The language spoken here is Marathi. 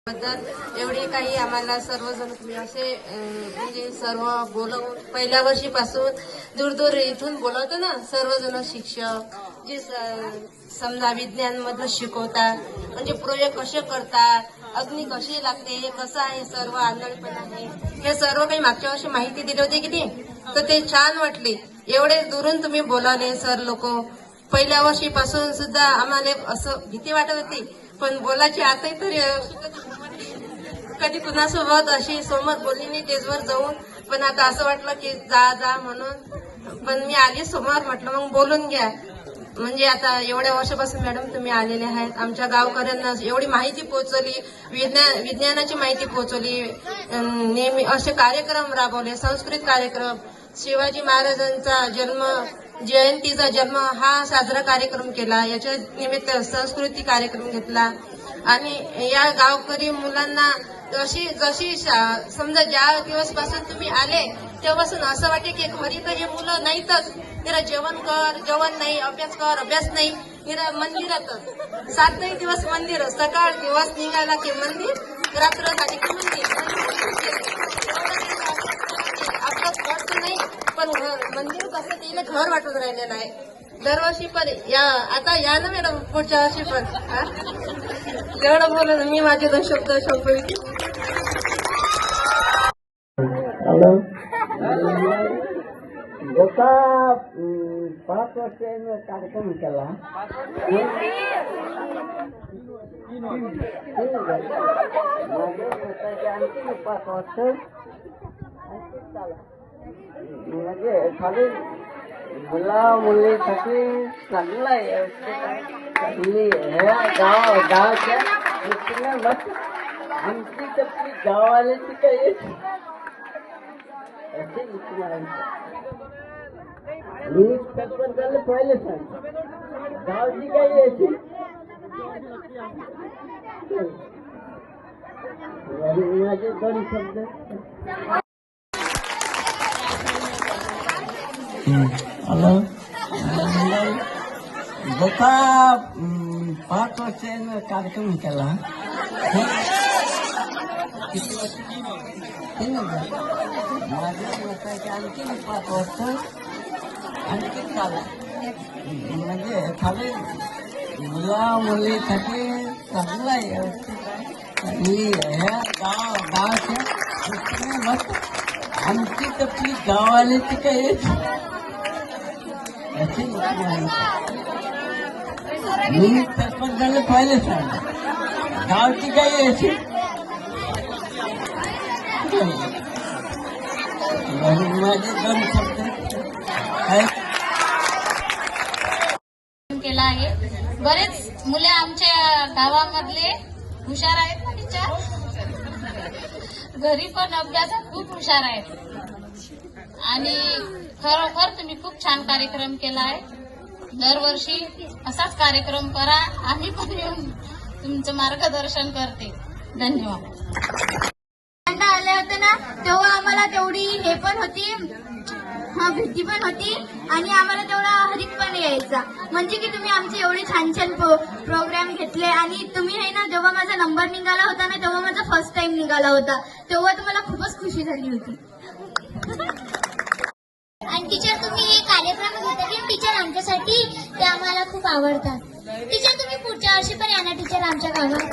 बद्दल एवढी काही आम्हाला सर्वजण तुम्ही असे म्हणजे सर्व बोलवून पहिल्या वर्षीपासून दूर दूर इथून बोलवतो ना सर्वजण शिक्षक जे समजा विज्ञान मधलं शिकवतात म्हणजे प्रयोग कसे करतात अग्नी कशी लागते हे कसं आहे सर्व आंधळेपण आहे हे सर्व काही मागच्या वर्षी माहिती दिली होती की नाही तर ते छान वाटले. एवढे दुरून तुम्ही बोलावले सर लोक. पहिल्या वर्षीपासून सुद्धा आम्हाला असं भीती वाटत होती पण बोलायची आताही तरी कधी कुणासोबत अशी समोर बोलली नाही स्टेजवर जाऊन पण आता असं वाटलं की जा म्हणून पण मी आली समोर म्हटलं मग बोलून घ्या. म्हणजे आता एवढ्या वर्षापासून मॅडम तुम्ही आलेले आहेत आमच्या गावकऱ्यांना एवढी माहिती पोहोचवली विज्ञानाची माहिती पोहोचवली नेहमी असे कार्यक्रम राबवले संस्कृत कार्यक्रम शिवाजी महाराजांचा जन्म जयंतीचा जन्म हा साजरा कार्यक्रम केला याच्या निमित्त संस्कृती कार्यक्रम घेतला आणि या गावकरी मुलांना जशी समजा ज्या दिवसपासून तुम्ही आले तेव्हापासून असं वाटे की घरी तर हे मुलं नाहीतच निरा जेवण नाही अभ्यास नाही निरा मंदिरातच 7 दिवस मंदिर सकाळ दिवस निघाला की मंदिर रात्र झाली की मंदिर आपलं घर तर नाही पण मंदिर कसं तिला घर वाटून राहिलेलं आहे. दरवर्षी पण आता या ना मॅडम पुढच्या वर्षी पण तेवढं बोलून मी माझे 2 शब्द संपविते. जसा 5 वर्ष कार्यक्रम केला आणखी 5 वर्ष म्हणजे खाली मुला मुलीसाठी चांगला आहे चांगली गावाच्या दृष्टीने मस्त आमची तपली गावाल्याची काही असे मी सरपंचाला पहिले सांग गावची काही याची माझे 2 शब्द हॅलो जसा 5 वर्ष कार्यक्रम केला किती वर्ष माझ्या वर्षाच्या आणखी 5 वर्ष आणखी चालू म्हणजे खाली मुला मुलीसाठी चांगला आहे ह्या गावाच्या दृष्टीने मस्त आमची तपली गावाल्याची काही अशी मी सरपंचाला पहिले सांग गावची काही अशी माझे 2 शब्द केला आहे. बरेच मुले आमच्या गावामधले हुशार आहेत ना टीचर घरी पण अभ्यासात खूप हुशार आहेत आणि खरोखर तुम्ही खूप छान कार्यक्रम केला आहे. दरवर्षी असाच कार्यक्रम करा आम्ही पण येऊन तुमचं मार्गदर्शन करते. धन्यवाद. आले होते ना तेव्हा आम्हाला तेवढी हे पण होती भीती पण होती आणि आम्हाला तेवढा हरिक पण यायचा म्हणजे की तुम्ही आमचे एवढे छान प्रोग्राम घेतले आणि तुम्ही आहे ना जेव्हा माझा नंबर निघाला होता ना तेव्हा माझा फर्स्ट टाइम निघाला होता तेव्हा तुम्हाला खूपच खुशी झाली होती. आणि टीचर तुम्ही हे कार्यक्रम घेतले टीचर आमच्यासाठी ते आम्हाला खूप आवडतात. टीचर तुम्ही पुढच्या वर्षी पण या ना टीचर आमच्या गावात.